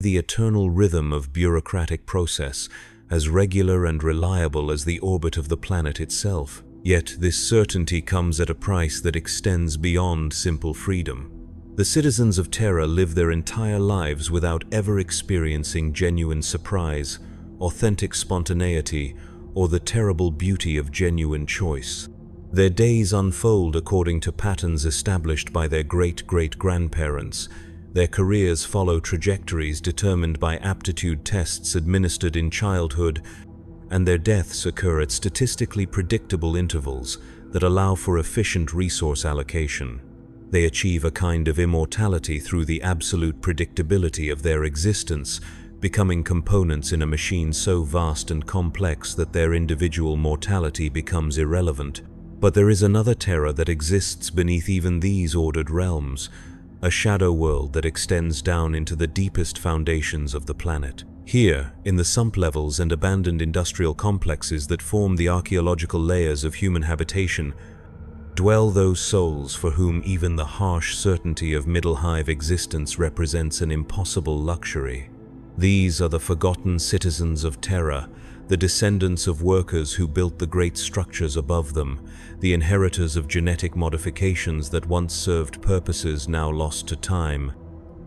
the eternal rhythm of bureaucratic process, as regular and reliable as the orbit of the planet itself. Yet this certainty comes at a price that extends beyond simple freedom. The citizens of Terra live their entire lives without ever experiencing genuine surprise, authentic spontaneity, or the terrible beauty of genuine choice. Their days unfold according to patterns established by their great-great-grandparents. Their careers follow trajectories determined by aptitude tests administered in childhood, and their deaths occur at statistically predictable intervals that allow for efficient resource allocation. They achieve a kind of immortality through the absolute predictability of their existence, becoming components in a machine so vast and complex that their individual mortality becomes irrelevant. But there is another Terra that exists beneath even these ordered realms, a shadow world that extends down into the deepest foundations of the planet. Here, in the sump levels and abandoned industrial complexes that form the archaeological layers of human habitation, dwell those souls for whom even the harsh certainty of middle hive existence represents an impossible luxury. These are the forgotten citizens of Terra, the descendants of workers who built the great structures above them, the inheritors of genetic modifications that once served purposes now lost to time,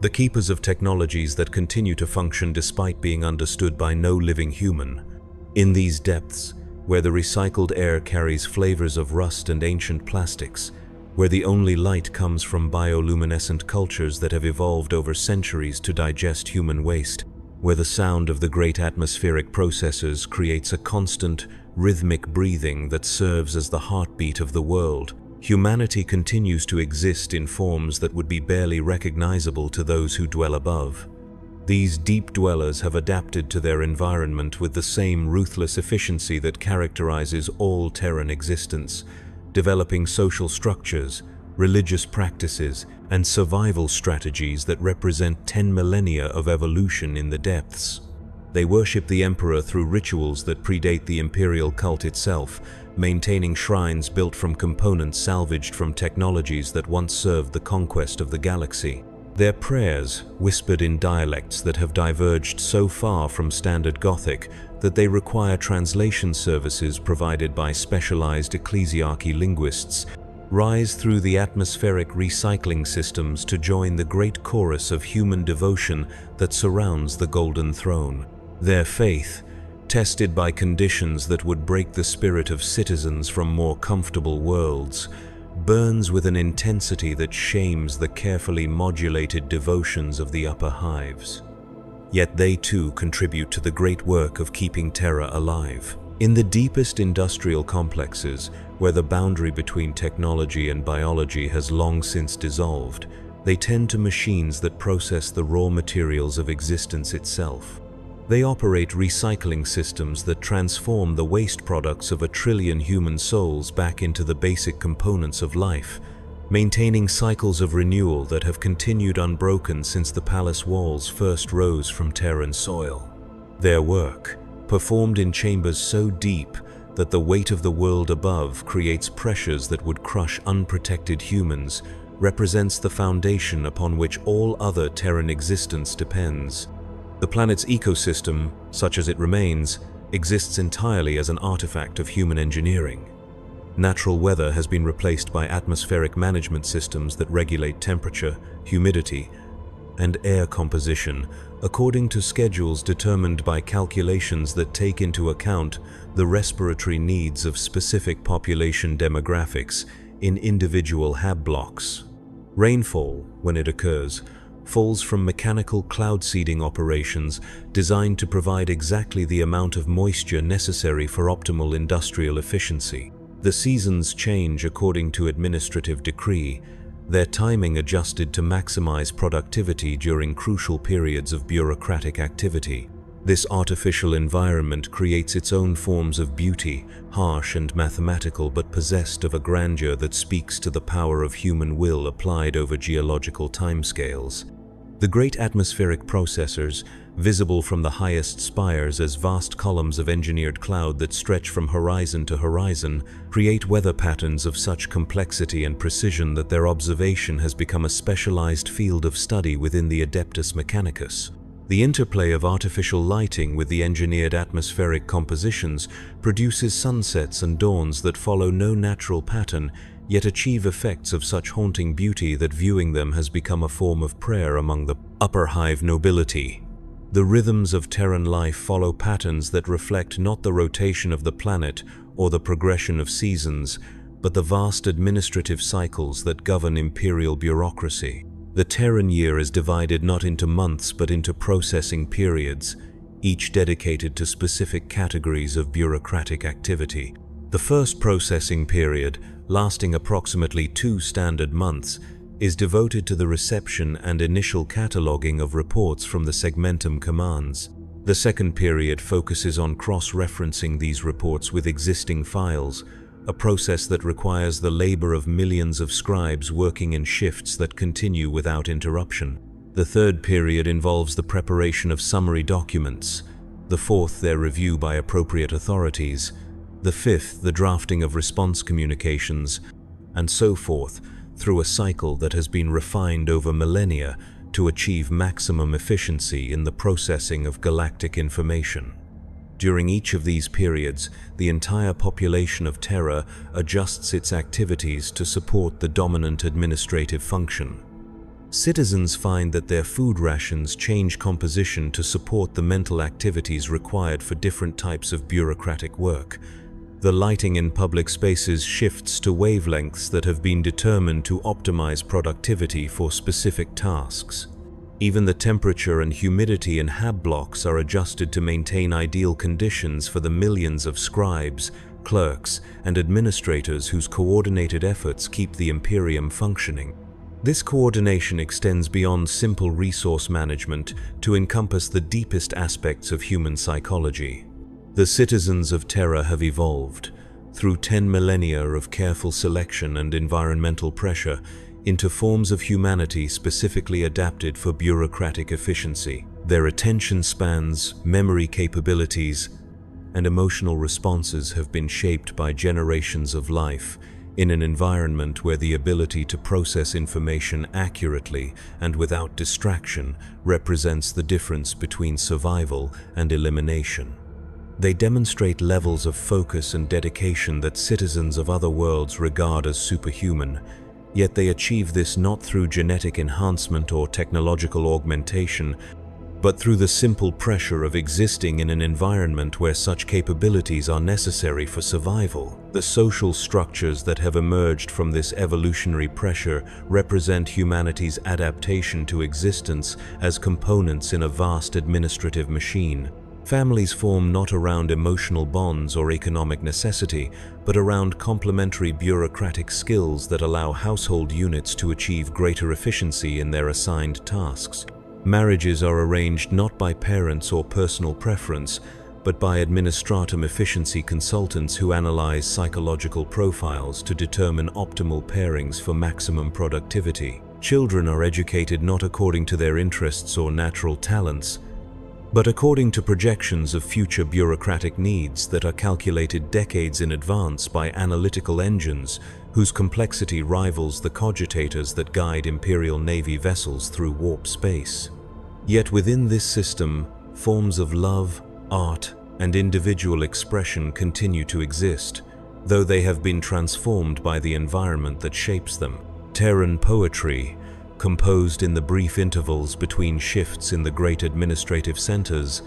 the keepers of technologies that continue to function despite being understood by no living human. In these depths, where the recycled air carries flavors of rust and ancient plastics, where the only light comes from bioluminescent cultures that have evolved over centuries to digest human waste, where the sound of the great atmospheric processes creates a constant, rhythmic breathing that serves as the heartbeat of the world, humanity continues to exist in forms that would be barely recognizable to those who dwell above. These deep dwellers have adapted to their environment with the same ruthless efficiency that characterizes all Terran existence, developing social structures, religious practices, and survival strategies that represent 10 millennia of evolution in the depths. They worship the Emperor through rituals that predate the imperial cult itself, maintaining shrines built from components salvaged from technologies that once served the conquest of the galaxy. Their prayers, whispered in dialects that have diverged so far from standard Gothic that they require translation services provided by specialized ecclesiarchy linguists, rise through the atmospheric recycling systems to join the great chorus of human devotion that surrounds the Golden Throne. Their faith, tested by conditions that would break the spirit of citizens from more comfortable worlds, burns with an intensity that shames the carefully modulated devotions of the upper hives. Yet they too contribute to the great work of keeping Terra alive. In the deepest industrial complexes, where the boundary between technology and biology has long since dissolved, they tend to machines that process the raw materials of existence itself. They operate recycling systems that transform the waste products of 1 trillion human souls back into the basic components of life, maintaining cycles of renewal that have continued unbroken since the palace walls first rose from Terran soil. Their work, performed in chambers so deep that the weight of the world above creates pressures that would crush unprotected humans, represents the foundation upon which all other Terran existence depends. The planet's ecosystem, such as it remains, exists entirely as an artifact of human engineering. Natural weather has been replaced by atmospheric management systems that regulate temperature, humidity, and air composition according to schedules determined by calculations that take into account the respiratory needs of specific population demographics in individual hab blocks. Rainfall, when it occurs, falls from mechanical cloud seeding operations designed to provide exactly the amount of moisture necessary for optimal industrial efficiency. The seasons change according to administrative decree, their timing adjusted to maximize productivity during crucial periods of bureaucratic activity. This artificial environment creates its own forms of beauty, harsh and mathematical but possessed of a grandeur that speaks to the power of human will applied over geological timescales. The great atmospheric processors, visible from the highest spires as vast columns of engineered cloud that stretch from horizon to horizon, create weather patterns of such complexity and precision that their observation has become a specialized field of study within the Adeptus Mechanicus. The interplay of artificial lighting with the engineered atmospheric compositions produces sunsets and dawns that follow no natural pattern, yet achieve effects of such haunting beauty that viewing them has become a form of prayer among the upper hive nobility. The rhythms of Terran life follow patterns that reflect not the rotation of the planet or the progression of seasons, but the vast administrative cycles that govern imperial bureaucracy. The Terran year is divided not into months but into processing periods, each dedicated to specific categories of bureaucratic activity. The first processing period, lasting approximately 2 standard months, is devoted to the reception and initial cataloging of reports from the segmentum commands. The second period focuses on cross-referencing these reports with existing files, a process that requires the labor of millions of scribes working in shifts that continue without interruption. The third period involves the preparation of summary documents, the fourth their review by appropriate authorities, the fifth the drafting of response communications, and so forth, through a cycle that has been refined over millennia to achieve maximum efficiency in the processing of galactic information. During each of these periods, the entire population of Terra adjusts its activities to support the dominant administrative function. Citizens find that their food rations change composition to support the mental activities required for different types of bureaucratic work. The lighting in public spaces shifts to wavelengths that have been determined to optimize productivity for specific tasks. Even the temperature and humidity in hab blocks are adjusted to maintain ideal conditions for the millions of scribes, clerks, and administrators whose coordinated efforts keep the Imperium functioning. This coordination extends beyond simple resource management to encompass the deepest aspects of human psychology. The citizens of Terra have evolved, through 10 millennia of careful selection and environmental pressure, into forms of humanity specifically adapted for bureaucratic efficiency. Their attention spans, memory capabilities, and emotional responses have been shaped by generations of life in an environment where the ability to process information accurately and without distraction represents the difference between survival and elimination. They demonstrate levels of focus and dedication that citizens of other worlds regard as superhuman, yet they achieve this not through genetic enhancement or technological augmentation, but through the simple pressure of existing in an environment where such capabilities are necessary for survival. The social structures that have emerged from this evolutionary pressure represent humanity's adaptation to existence as components in a vast administrative machine. Families form not around emotional bonds or economic necessity, but around complementary bureaucratic skills that allow household units to achieve greater efficiency in their assigned tasks. Marriages are arranged not by parents or personal preference, but by administratum efficiency consultants who analyze psychological profiles to determine optimal pairings for maximum productivity. Children are educated not according to their interests or natural talents, but according to projections of future bureaucratic needs that are calculated decades in advance by analytical engines whose complexity rivals the cogitators that guide Imperial Navy vessels through warp space. Yet within this system, forms of love, art, and individual expression continue to exist, though they have been transformed by the environment that shapes them. Terran poetry, composed in the brief intervals between shifts in the great administrative centers,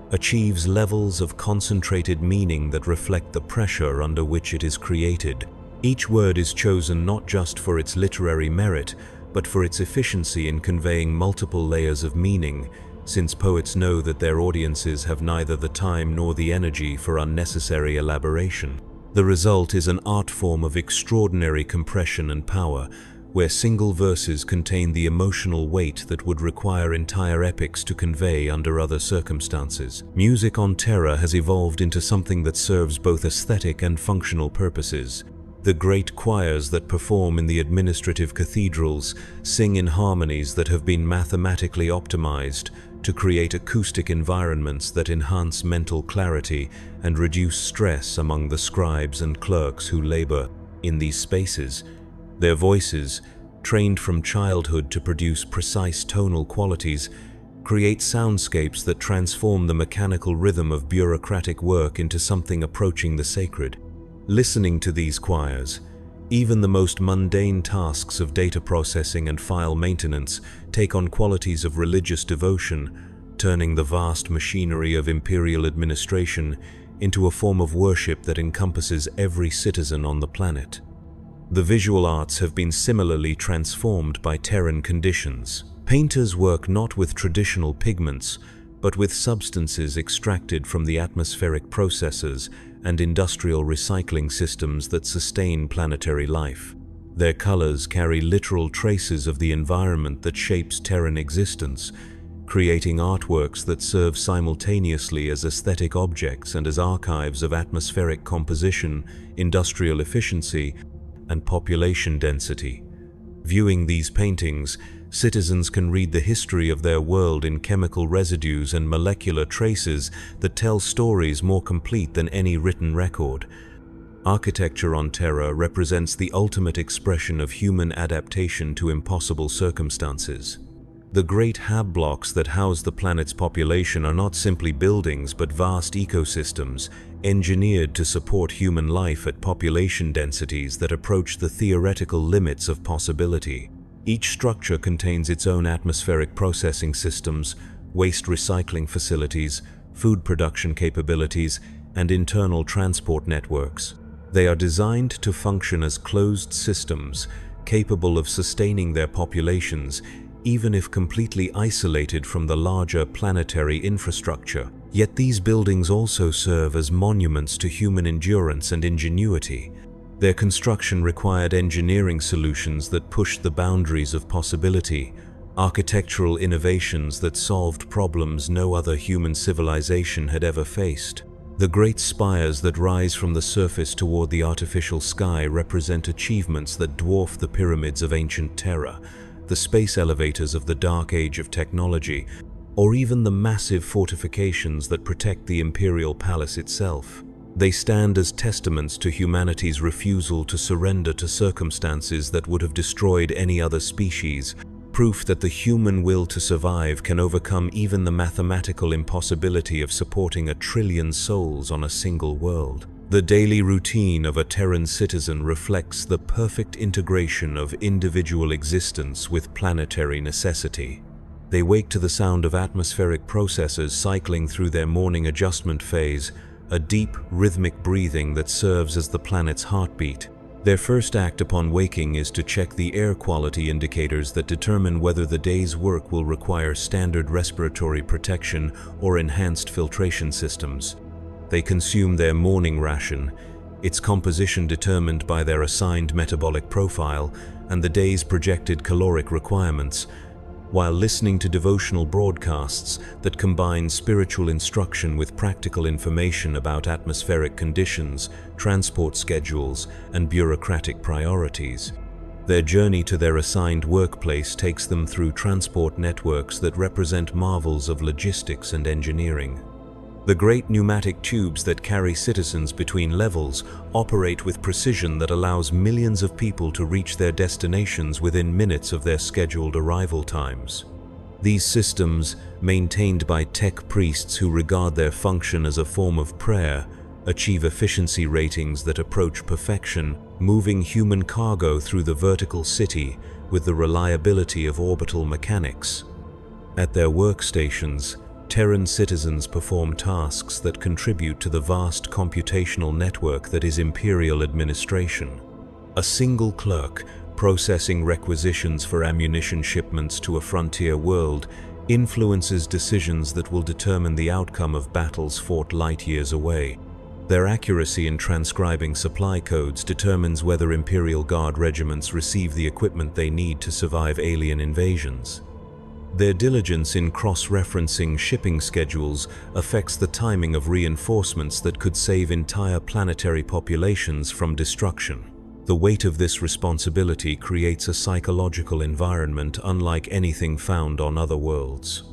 achieves levels of concentrated meaning that reflect the pressure under which it is created. Each word is chosen not just for its literary merit, but for its efficiency in conveying multiple layers of meaning, since poets know that their audiences have neither the time nor the energy for unnecessary elaboration. The result is an art form of extraordinary compression and power, where single verses contain the emotional weight that would require entire epics to convey under other circumstances. Music on Terra has evolved into something that serves both aesthetic and functional purposes. The great choirs that perform in the administrative cathedrals sing in harmonies that have been mathematically optimized to create acoustic environments that enhance mental clarity and reduce stress among the scribes and clerks who labor in these spaces. Their voices, trained from childhood to produce precise tonal qualities, create soundscapes that transform the mechanical rhythm of bureaucratic work into something approaching the sacred. Listening to these choirs, even the most mundane tasks of data processing and file maintenance take on qualities of religious devotion, turning the vast machinery of imperial administration into a form of worship that encompasses every citizen on the planet. The visual arts have been similarly transformed by Terran conditions. Painters work not with traditional pigments, but with substances extracted from the atmospheric processes and industrial recycling systems that sustain planetary life. Their colors carry literal traces of the environment that shapes Terran existence, creating artworks that serve simultaneously as aesthetic objects and as archives of atmospheric composition, industrial efficiency, and population density. Viewing these paintings, citizens can read the history of their world in chemical residues and molecular traces that tell stories more complete than any written record. Architecture on Terra represents the ultimate expression of human adaptation to impossible circumstances. The great hab blocks that house the planet's population are not simply buildings but vast ecosystems, engineered to support human life at population densities that approach the theoretical limits of possibility. Each structure contains its own atmospheric processing systems, waste recycling facilities, food production capabilities, and internal transport networks. They are designed to function as closed systems, capable of sustaining their populations, even if completely isolated from the larger planetary infrastructure. Yet these buildings also serve as monuments to human endurance and ingenuity. Their construction required engineering solutions that pushed the boundaries of possibility, architectural innovations that solved problems no other human civilization had ever faced. The great spires that rise from the surface toward the artificial sky represent achievements that dwarf the pyramids of ancient Terra, the space elevators of the dark age of technology, or even the massive fortifications that protect the imperial palace itself. They stand as testaments to humanity's refusal to surrender to circumstances that would have destroyed any other species, proof that the human will to survive can overcome even the mathematical impossibility of supporting 1 trillion souls on a single world. The daily routine of a Terran citizen reflects the perfect integration of individual existence with planetary necessity. They wake to the sound of atmospheric processes cycling through their morning adjustment phase, a deep, rhythmic breathing that serves as the planet's heartbeat. Their first act upon waking is to check the air quality indicators that determine whether the day's work will require standard respiratory protection or enhanced filtration systems. They consume their morning ration, its composition determined by their assigned metabolic profile and the day's projected caloric requirements, while listening to devotional broadcasts that combine spiritual instruction with practical information about atmospheric conditions, transport schedules, and bureaucratic priorities. Their journey to their assigned workplace takes them through transport networks that represent marvels of logistics and engineering. The great pneumatic tubes that carry citizens between levels operate with precision that allows millions of people to reach their destinations within minutes of their scheduled arrival times. These systems, maintained by tech priests who regard their function as a form of prayer, achieve efficiency ratings that approach perfection, moving human cargo through the vertical city with the reliability of orbital mechanics. At their workstations, Terran citizens perform tasks that contribute to the vast computational network that is imperial administration. A single clerk, processing requisitions for ammunition shipments to a frontier world, influences decisions that will determine the outcome of battles fought light years away. Their accuracy in transcribing supply codes determines whether Imperial Guard regiments receive the equipment they need to survive alien invasions. Their diligence in cross-referencing shipping schedules affects the timing of reinforcements that could save entire planetary populations from destruction. The weight of this responsibility creates a psychological environment unlike anything found on other worlds.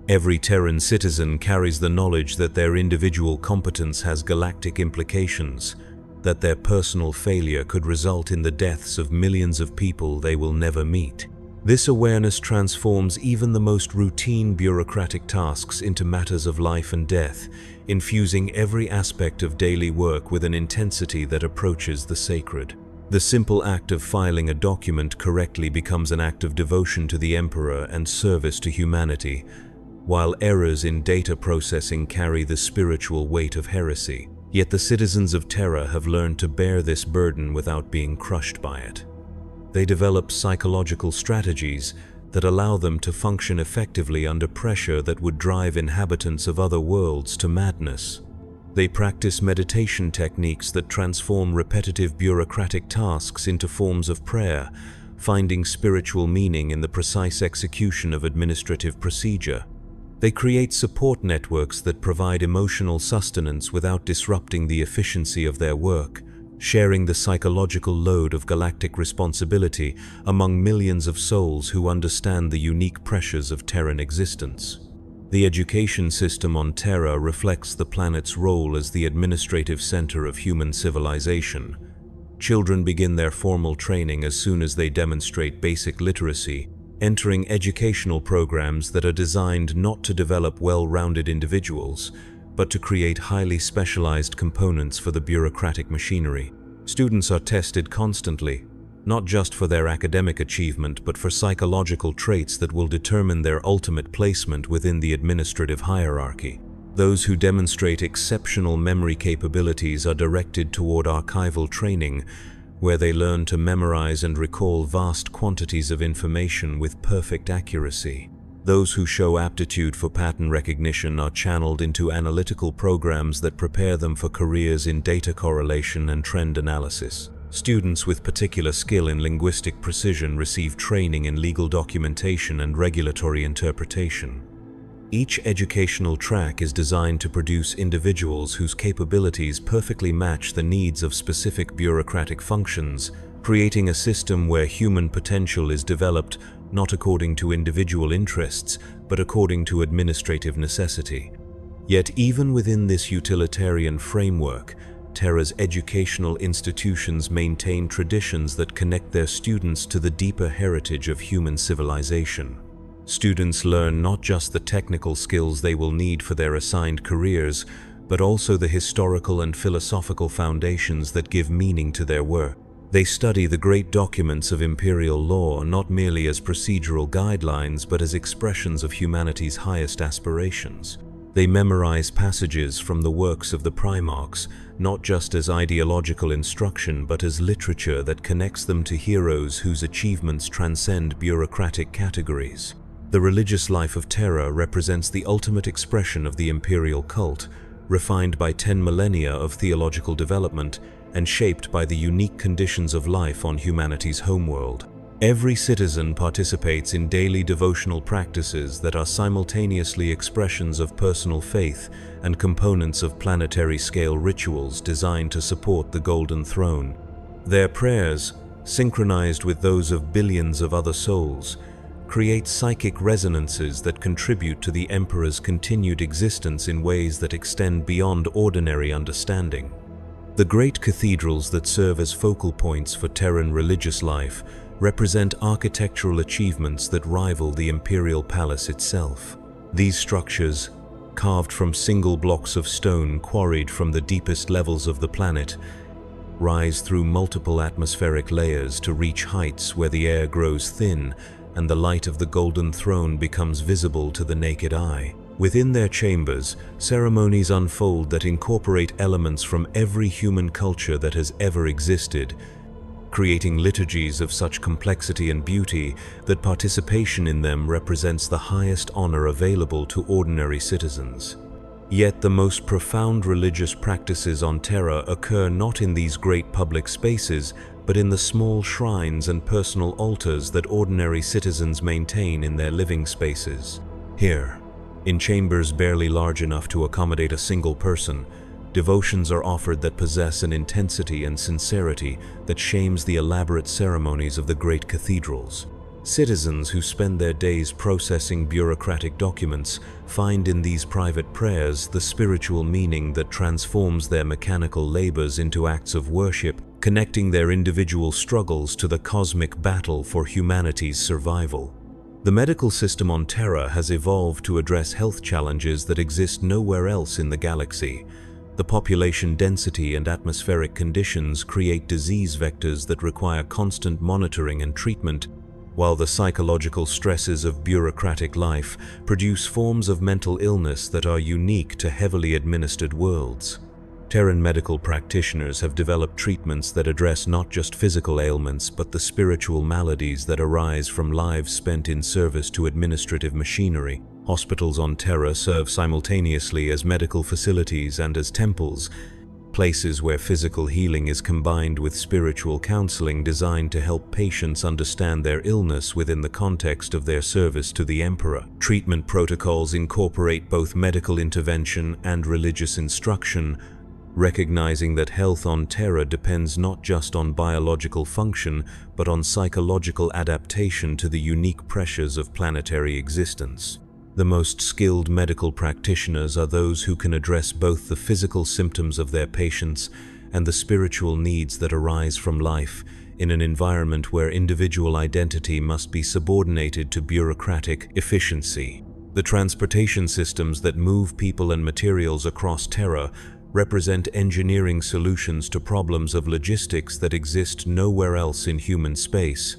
Every Terran citizen carries the knowledge that their individual competence has galactic implications, that their personal failure could result in the deaths of millions of people they will never meet. This awareness transforms even the most routine bureaucratic tasks into matters of life and death, infusing every aspect of daily work with an intensity that approaches the sacred. The simple act of filing a document correctly becomes an act of devotion to the Emperor and service to humanity, while errors in data processing carry the spiritual weight of heresy. Yet the citizens of Terra have learned to bear this burden without being crushed by it. They develop psychological strategies that allow them to function effectively under pressure that would drive inhabitants of other worlds to madness. They practice meditation techniques that transform repetitive bureaucratic tasks into forms of prayer, finding spiritual meaning in the precise execution of administrative procedure. They create support networks that provide emotional sustenance without disrupting the efficiency of their work, sharing the psychological load of galactic responsibility among millions of souls who understand the unique pressures of Terran existence. The education system on Terra reflects the planet's role as the administrative center of human civilization. Children begin their formal training as soon as they demonstrate basic literacy, entering educational programs that are designed not to develop well-rounded individuals, but to create highly specialized components for the bureaucratic machinery. Students are tested constantly, not just for their academic achievement, but for psychological traits that will determine their ultimate placement within the administrative hierarchy. Those who demonstrate exceptional memory capabilities are directed toward archival training, where they learn to memorize and recall vast quantities of information with perfect accuracy. Those who show aptitude for pattern recognition are channeled into analytical programs that prepare them for careers in data correlation and trend analysis. Students with particular skill in linguistic precision receive training in legal documentation and regulatory interpretation. Each educational track is designed to produce individuals whose capabilities perfectly match the needs of specific bureaucratic functions, creating a system where human potential is developed not according to individual interests, but according to administrative necessity. Yet even within this utilitarian framework, Terra's educational institutions maintain traditions that connect their students to the deeper heritage of human civilization. Students learn not just the technical skills they will need for their assigned careers, but also the historical and philosophical foundations that give meaning to their work. They study the great documents of imperial law not merely as procedural guidelines, but as expressions of humanity's highest aspirations. They memorize passages from the works of the Primarchs, not just as ideological instruction, but as literature that connects them to heroes whose achievements transcend bureaucratic categories. The religious life of Terra represents the ultimate expression of the imperial cult, refined by 10 millennia of theological development and shaped by the unique conditions of life on humanity's homeworld. Every citizen participates in daily devotional practices that are simultaneously expressions of personal faith and components of planetary-scale rituals designed to support the Golden Throne. Their prayers, synchronized with those of billions of other souls, create psychic resonances that contribute to the Emperor's continued existence in ways that extend beyond ordinary understanding. The great cathedrals that serve as focal points for Terran religious life represent architectural achievements that rival the imperial palace itself. These structures, carved from single blocks of stone quarried from the deepest levels of the planet, rise through multiple atmospheric layers to reach heights where the air grows thin and the light of the Golden Throne becomes visible to the naked eye. Within their chambers, ceremonies unfold that incorporate elements from every human culture that has ever existed, creating liturgies of such complexity and beauty that participation in them represents the highest honor available to ordinary citizens. Yet the most profound religious practices on Terra occur not in these great public spaces, but in the small shrines and personal altars that ordinary citizens maintain in their living spaces. Here, in chambers barely large enough to accommodate a single person, devotions are offered that possess an intensity and sincerity that shames the elaborate ceremonies of the great cathedrals. Citizens who spend their days processing bureaucratic documents find in these private prayers the spiritual meaning that transforms their mechanical labors into acts of worship connecting their individual struggles to the cosmic battle for humanity's survival. The medical system on Terra has evolved to address health challenges that exist nowhere else in the galaxy. The population density and atmospheric conditions create disease vectors that require constant monitoring and treatment, while the psychological stresses of bureaucratic life produce forms of mental illness that are unique to heavily administered worlds. Terran medical practitioners have developed treatments that address not just physical ailments but the spiritual maladies that arise from lives spent in service to administrative machinery. Hospitals on Terra serve simultaneously as medical facilities and as temples, places where physical healing is combined with spiritual counseling designed to help patients understand their illness within the context of their service to the Emperor. Treatment protocols incorporate both medical intervention and religious instruction, recognizing that health on Terra depends not just on biological function, but on psychological adaptation to the unique pressures of planetary existence. The most skilled medical practitioners are those who can address both the physical symptoms of their patients and the spiritual needs that arise from life in an environment where individual identity must be subordinated to bureaucratic efficiency. The transportation systems that move people and materials across Terra represent engineering solutions to problems of logistics that exist nowhere else in human space.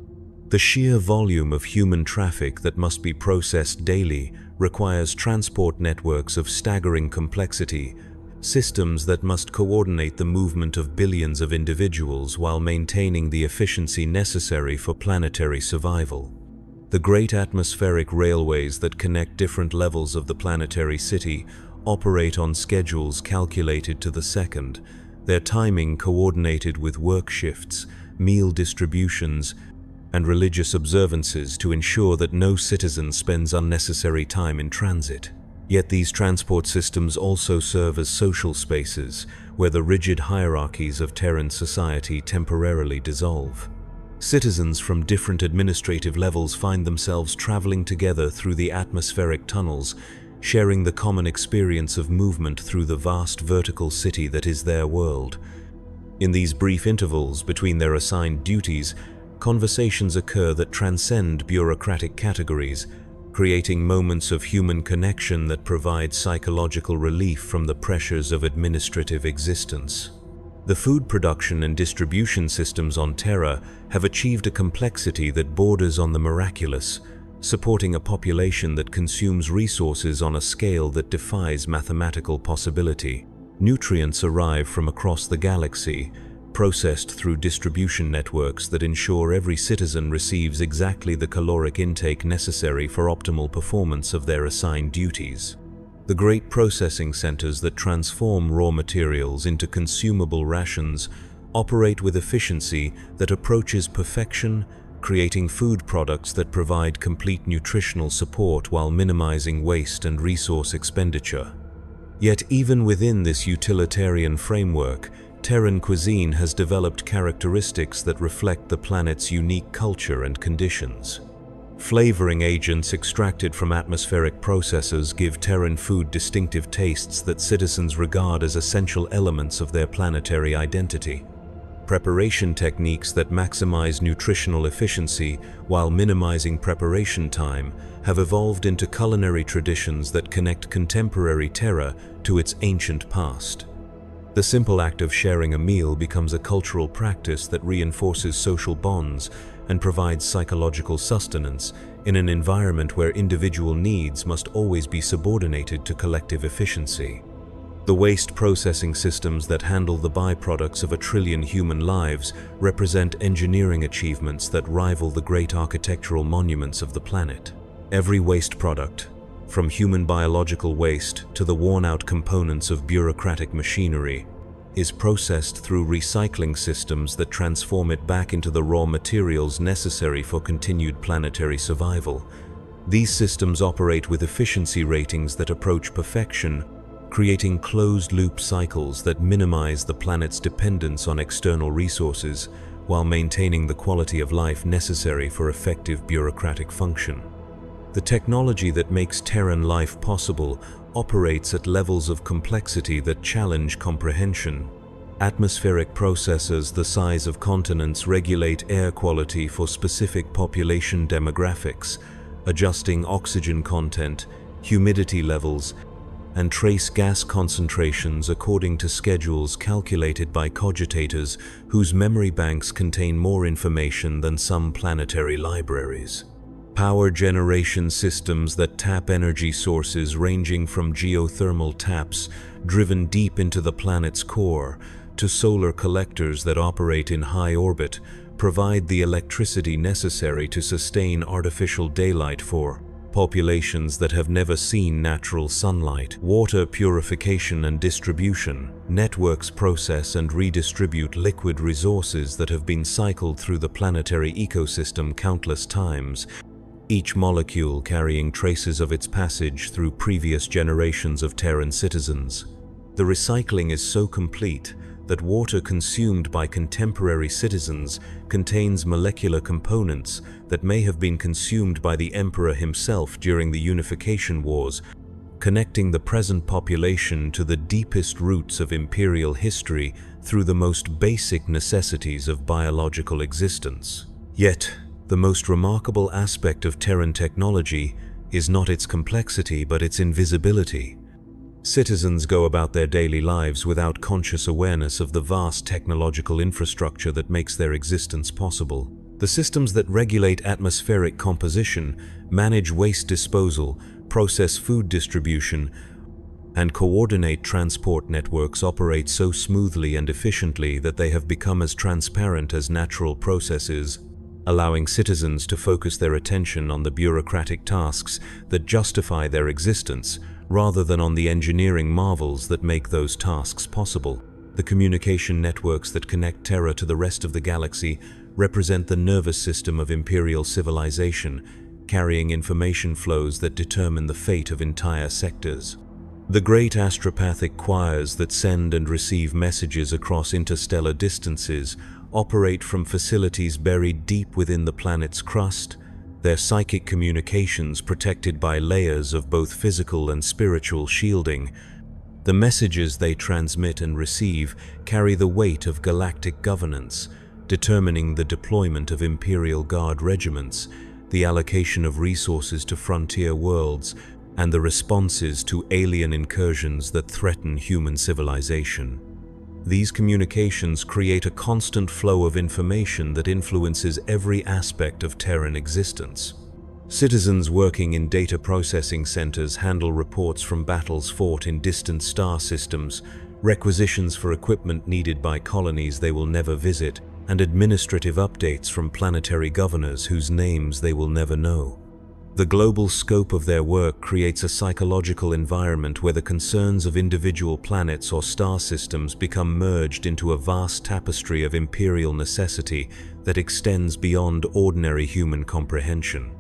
The sheer volume of human traffic that must be processed daily requires transport networks of staggering complexity, systems that must coordinate the movement of billions of individuals while maintaining the efficiency necessary for planetary survival. The great atmospheric railways that connect different levels of the planetary city operate on schedules calculated to the second, their timing coordinated with work shifts, meal distributions, and religious observances to ensure that no citizen spends unnecessary time in transit. Yet these transport systems also serve as social spaces where the rigid hierarchies of Terran society temporarily dissolve. Citizens from different administrative levels find themselves traveling together through the atmospheric tunnels, sharing the common experience of movement through the vast vertical city that is their world. In these brief intervals between their assigned duties, conversations occur that transcend bureaucratic categories, creating moments of human connection that provide psychological relief from the pressures of administrative existence. The food production and distribution systems on Terra have achieved a complexity that borders on the miraculous, supporting a population that consumes resources on a scale that defies mathematical possibility. Nutrients arrive from across the galaxy, processed through distribution networks that ensure every citizen receives exactly the caloric intake necessary for optimal performance of their assigned duties. The great processing centers that transform raw materials into consumable rations operate with efficiency that approaches perfection, creating food products that provide complete nutritional support while minimizing waste and resource expenditure. Yet even within this utilitarian framework, Terran cuisine has developed characteristics that reflect the planet's unique culture and conditions. Flavoring agents extracted from atmospheric processes give Terran food distinctive tastes that citizens regard as essential elements of their planetary identity. Preparation techniques that maximize nutritional efficiency while minimizing preparation time have evolved into culinary traditions that connect contemporary Terra to its ancient past. The simple act of sharing a meal becomes a cultural practice that reinforces social bonds and provides psychological sustenance in an environment where individual needs must always be subordinated to collective efficiency. The waste processing systems that handle the byproducts of 1 trillion human lives represent engineering achievements that rival the great architectural monuments of the planet. Every waste product, from human biological waste to the worn-out components of bureaucratic machinery, is processed through recycling systems that transform it back into the raw materials necessary for continued planetary survival. These systems operate with efficiency ratings that approach perfection, creating closed-loop cycles that minimize the planet's dependence on external resources while maintaining the quality of life necessary for effective bureaucratic function. The technology that makes Terran life possible operates at levels of complexity that challenge comprehension. Atmospheric processors the size of continents regulate air quality for specific population demographics, adjusting oxygen content, humidity levels, and trace gas concentrations according to schedules calculated by cogitators whose memory banks contain more information than some planetary libraries. Power generation systems that tap energy sources ranging from geothermal taps driven deep into the planet's core to solar collectors that operate in high orbit provide the electricity necessary to sustain artificial daylight for populations that have never seen natural sunlight. Water purification and distribution. Networks process and redistribute liquid resources that have been cycled through the planetary ecosystem countless times, each molecule carrying traces of its passage through previous generations of Terran citizens. The recycling is so complete that water consumed by contemporary citizens contains molecular components that may have been consumed by the Emperor himself during the Unification Wars, connecting the present population to the deepest roots of imperial history through the most basic necessities of biological existence. Yet, the most remarkable aspect of Terran technology is not its complexity but its invisibility. Citizens go about their daily lives without conscious awareness of the vast technological infrastructure that makes their existence possible. The systems that regulate atmospheric composition, manage waste disposal, process food distribution, and coordinate transport networks operate so smoothly and efficiently that they have become as transparent as natural processes, allowing citizens to focus their attention on the bureaucratic tasks that justify their existence, rather than on the engineering marvels that make those tasks possible. The communication networks that connect Terra to the rest of the galaxy represent the nervous system of imperial civilization, carrying information flows that determine the fate of entire sectors. The great astropathic choirs that send and receive messages across interstellar distances operate from facilities buried deep within the planet's crust, their psychic communications protected by layers of both physical and spiritual shielding. The messages they transmit and receive carry the weight of galactic governance, determining the deployment of Imperial Guard regiments, the allocation of resources to frontier worlds, and the responses to alien incursions that threaten human civilization. These communications create a constant flow of information that influences every aspect of Terran existence. Citizens working in data processing centers handle reports from battles fought in distant star systems, requisitions for equipment needed by colonies they will never visit, and administrative updates from planetary governors whose names they will never know. The global scope of their work creates a psychological environment where the concerns of individual planets or star systems become merged into a vast tapestry of imperial necessity that extends beyond ordinary human comprehension.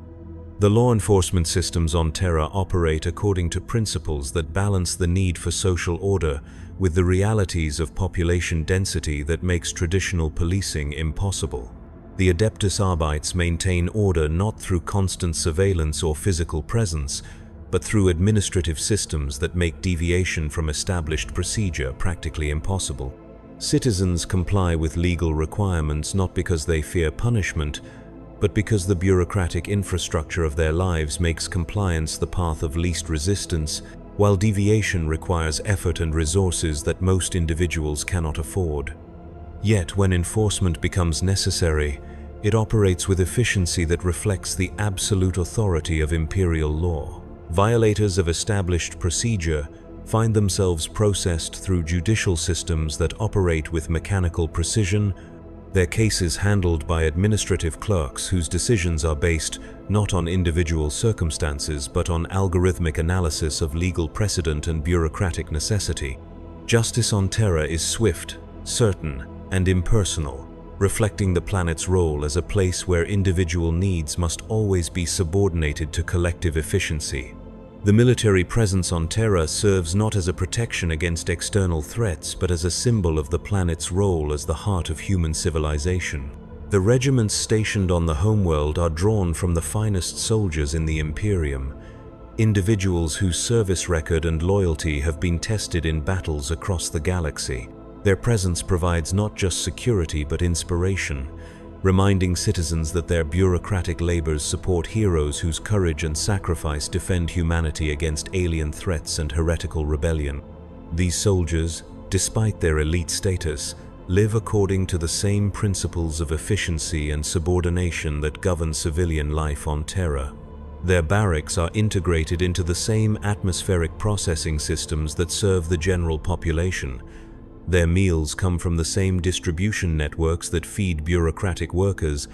The law enforcement systems on Terra operate according to principles that balance the need for social order with the realities of population density that makes traditional policing impossible. The Adeptus Arbites maintain order not through constant surveillance or physical presence, but through administrative systems that make deviation from established procedure practically impossible. Citizens comply with legal requirements not because they fear punishment, but because the bureaucratic infrastructure of their lives makes compliance the path of least resistance, while deviation requires effort and resources that most individuals cannot afford. Yet, when enforcement becomes necessary, it operates with efficiency that reflects the absolute authority of imperial law. Violators of established procedure find themselves processed through judicial systems that operate with mechanical precision, their cases handled by administrative clerks whose decisions are based not on individual circumstances but on algorithmic analysis of legal precedent and bureaucratic necessity. Justice on Terra is swift, certain, and impersonal, reflecting the planet's role as a place where individual needs must always be subordinated to collective efficiency. The military presence on Terra serves not as a protection against external threats, but as a symbol of the planet's role as the heart of human civilization. The regiments stationed on the homeworld are drawn from the finest soldiers in the Imperium, individuals whose service record and loyalty have been tested in battles across the galaxy. Their presence provides not just security but inspiration, reminding citizens that their bureaucratic labors support heroes whose courage and sacrifice defend humanity against alien threats and heretical rebellion. These soldiers, despite their elite status, live according to the same principles of efficiency and subordination that govern civilian life on Terra. Their barracks are integrated into the same atmospheric processing systems that serve the general population. Their meals come from the same distribution networks that feed bureaucratic workers,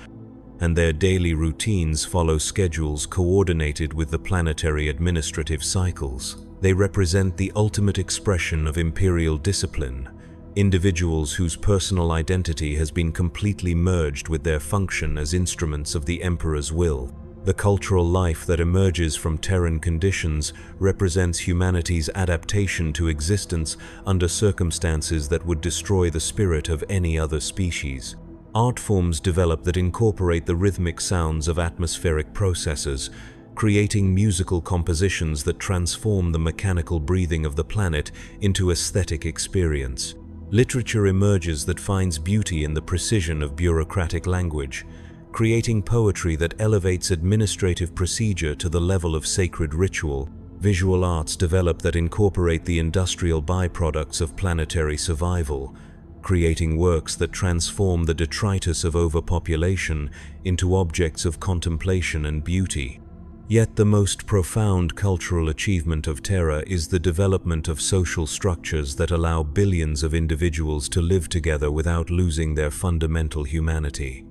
and their daily routines follow schedules coordinated with the planetary administrative cycles. They represent the ultimate expression of imperial discipline, individuals whose personal identity has been completely merged with their function as instruments of the Emperor's will. The cultural life that emerges from Terran conditions represents humanity's adaptation to existence under circumstances that would destroy the spirit of any other species. Art forms develop that incorporate the rhythmic sounds of atmospheric processes, creating musical compositions that transform the mechanical breathing of the planet into aesthetic experience. Literature emerges that finds beauty in the precision of bureaucratic language, creating poetry that elevates administrative procedure to the level of sacred ritual. Visual arts develop that incorporate the industrial byproducts of planetary survival, creating works that transform the detritus of overpopulation into objects of contemplation and beauty. Yet the most profound cultural achievement of Terra is the development of social structures that allow billions of individuals to live together without losing their fundamental humanity.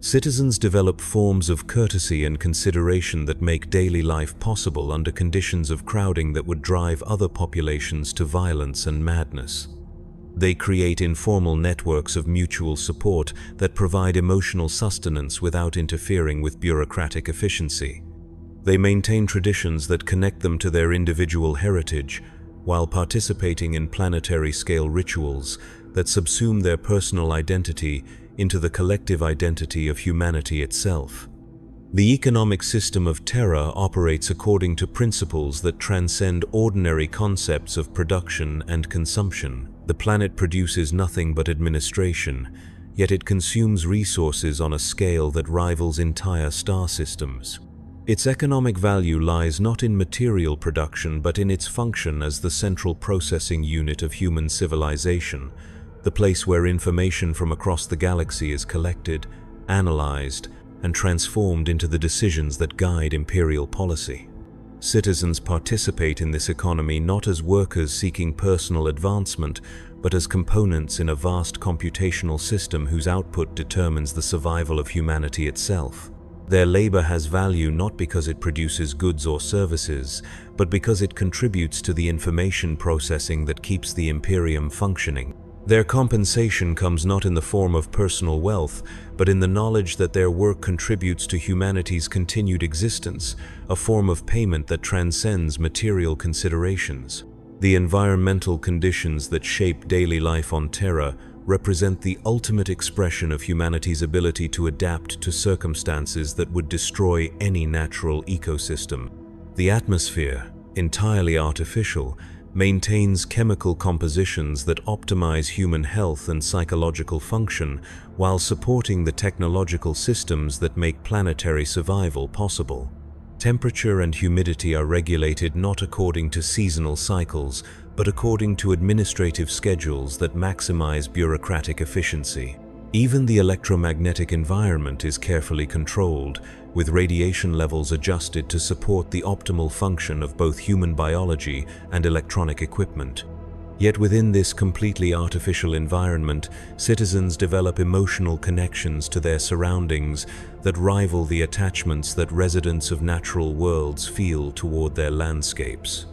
Citizens develop forms of courtesy and consideration that make daily life possible under conditions of crowding that would drive other populations to violence and madness. They create informal networks of mutual support that provide emotional sustenance without interfering with bureaucratic efficiency. They maintain traditions that connect them to their individual heritage, while participating in planetary-scale rituals that subsume their personal identity into the collective identity of humanity itself. The economic system of Terra operates according to principles that transcend ordinary concepts of production and consumption. The planet produces nothing but administration, yet it consumes resources on a scale that rivals entire star systems. Its economic value lies not in material production but in its function as the central processing unit of human civilization, the place where information from across the galaxy is collected, analyzed, and transformed into the decisions that guide imperial policy. Citizens participate in this economy not as workers seeking personal advancement, but as components in a vast computational system whose output determines the survival of humanity itself. Their labor has value not because it produces goods or services, but because it contributes to the information processing that keeps the Imperium functioning. Their compensation comes not in the form of personal wealth, but in the knowledge that their work contributes to humanity's continued existence, a form of payment that transcends material considerations. The environmental conditions that shape daily life on Terra represent the ultimate expression of humanity's ability to adapt to circumstances that would destroy any natural ecosystem. The atmosphere, entirely artificial, maintains chemical compositions that optimize human health and psychological function while supporting the technological systems that make planetary survival possible. Temperature and humidity are regulated not according to seasonal cycles, but according to administrative schedules that maximize bureaucratic efficiency. Even the electromagnetic environment is carefully controlled, with radiation levels adjusted to support the optimal function of both human biology and electronic equipment. Yet within this completely artificial environment, citizens develop emotional connections to their surroundings that rival the attachments that residents of natural worlds feel toward their landscapes.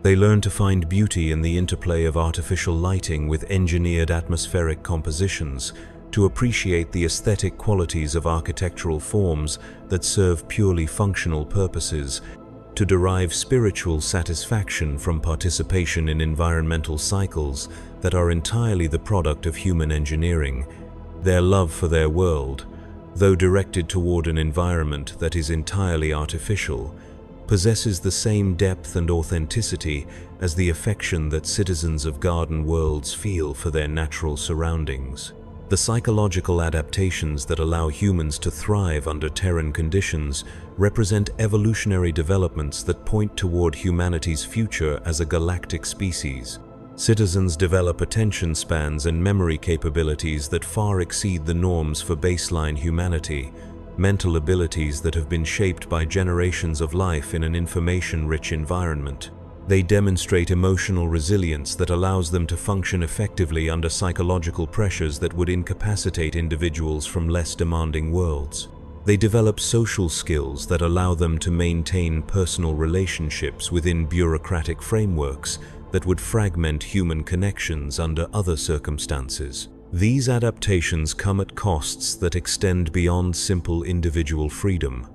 They learn to find beauty in the interplay of artificial lighting with engineered atmospheric compositions, to appreciate the aesthetic qualities of architectural forms that serve purely functional purposes, to derive spiritual satisfaction from participation in environmental cycles that are entirely the product of human engineering. Their love for their world, though directed toward an environment that is entirely artificial, possesses the same depth and authenticity as the affection that citizens of garden worlds feel for their natural surroundings. The psychological adaptations that allow humans to thrive under Terran conditions represent evolutionary developments that point toward humanity's future as a galactic species. Citizens develop attention spans and memory capabilities that far exceed the norms for baseline humanity, mental abilities that have been shaped by generations of life in an information-rich environment. They demonstrate emotional resilience that allows them to function effectively under psychological pressures that would incapacitate individuals from less demanding worlds. They develop social skills that allow them to maintain personal relationships within bureaucratic frameworks that would fragment human connections under other circumstances. These adaptations come at costs that extend beyond simple individual freedom.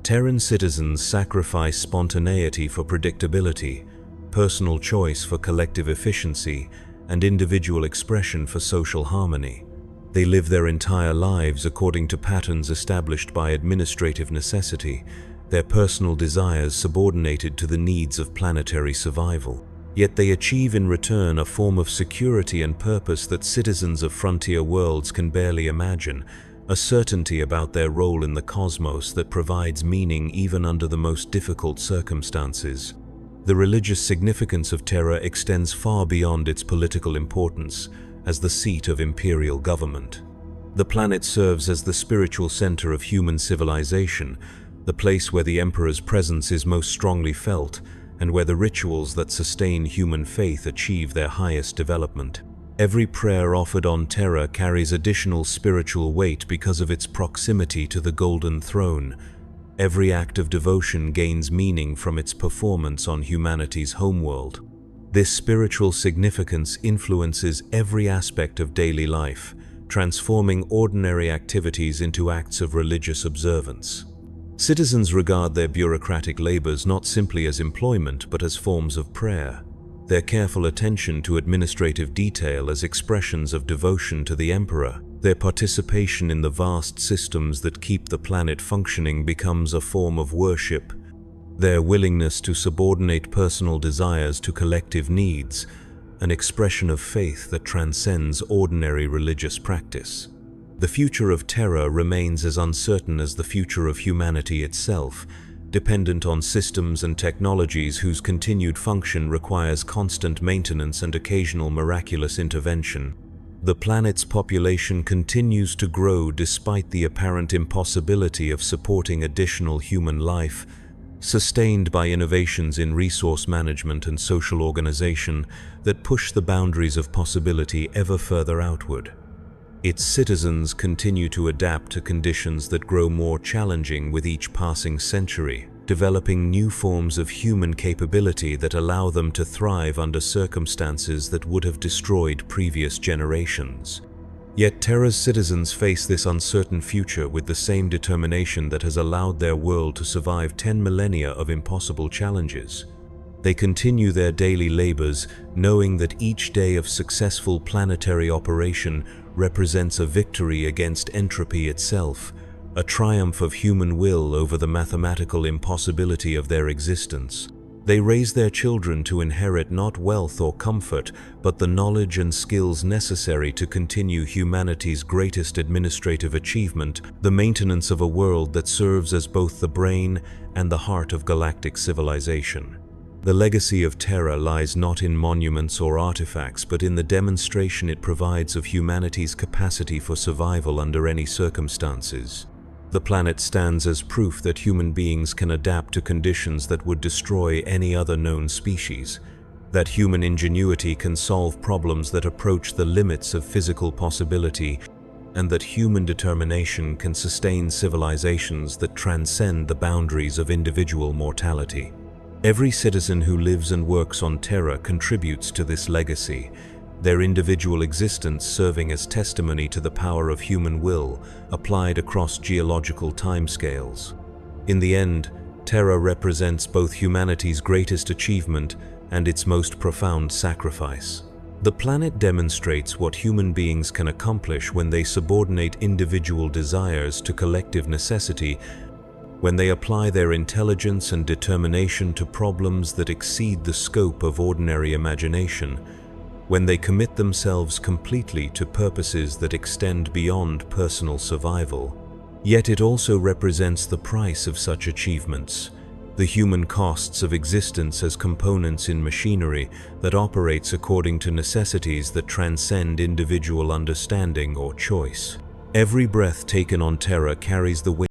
Terran citizens sacrifice spontaneity for predictability, personal choice for collective efficiency, and individual expression for social harmony. They live their entire lives according to patterns established by administrative necessity, their personal desires subordinated to the needs of planetary survival. Yet they achieve in return a form of security and purpose that citizens of frontier worlds can barely imagine, a certainty about their role in the cosmos that provides meaning even under the most difficult circumstances. The religious significance of Terra extends far beyond its political importance as the seat of imperial government. The planet serves as the spiritual center of human civilization, the place where the Emperor's presence is most strongly felt, and where the rituals that sustain human faith achieve their highest development. Every prayer offered on Terra carries additional spiritual weight because of its proximity to the Golden Throne. Every act of devotion gains meaning from its performance on humanity's homeworld. This spiritual significance influences every aspect of daily life, transforming ordinary activities into acts of religious observance. Citizens regard their bureaucratic labors not simply as employment but as forms of prayer. Their careful attention to administrative detail as expressions of devotion to the Emperor, their participation in the vast systems that keep the planet functioning becomes a form of worship. Their willingness to subordinate personal desires to collective needs, an expression of faith that transcends ordinary religious practice. The future of Terra remains as uncertain as the future of humanity itself, dependent on systems and technologies whose continued function requires constant maintenance and occasional miraculous intervention. The planet's population continues to grow despite the apparent impossibility of supporting additional human life, sustained by innovations in resource management and social organization that push the boundaries of possibility ever further outward. Its citizens continue to adapt to conditions that grow more challenging with each passing century, developing new forms of human capability that allow them to thrive under circumstances that would have destroyed previous generations. Yet Terra's citizens face this uncertain future with the same determination that has allowed their world to survive 10 millennia of impossible challenges. They continue their daily labors, knowing that each day of successful planetary operation represents a victory against entropy itself, a triumph of human will over the mathematical impossibility of their existence. They raise their children to inherit not wealth or comfort, but the knowledge and skills necessary to continue humanity's greatest administrative achievement, the maintenance of a world that serves as both the brain and the heart of galactic civilization. The legacy of Terra lies not in monuments or artifacts, but in the demonstration it provides of humanity's capacity for survival under any circumstances. The planet stands as proof that human beings can adapt to conditions that would destroy any other known species, that human ingenuity can solve problems that approach the limits of physical possibility, and that human determination can sustain civilizations that transcend the boundaries of individual mortality. Every citizen who lives and works on Terra contributes to this legacy, their individual existence serving as testimony to the power of human will applied across geological timescales. In the end, Terra represents both humanity's greatest achievement and its most profound sacrifice. The planet demonstrates what human beings can accomplish when they subordinate individual desires to collective necessity when they apply their intelligence and determination to problems that exceed the scope of ordinary imagination, when they commit themselves completely to purposes that extend beyond personal survival. Yet it also represents the price of such achievements, the human costs of existence as components in machinery that operates according to necessities that transcend individual understanding or choice. Every breath taken on Terra carries the weight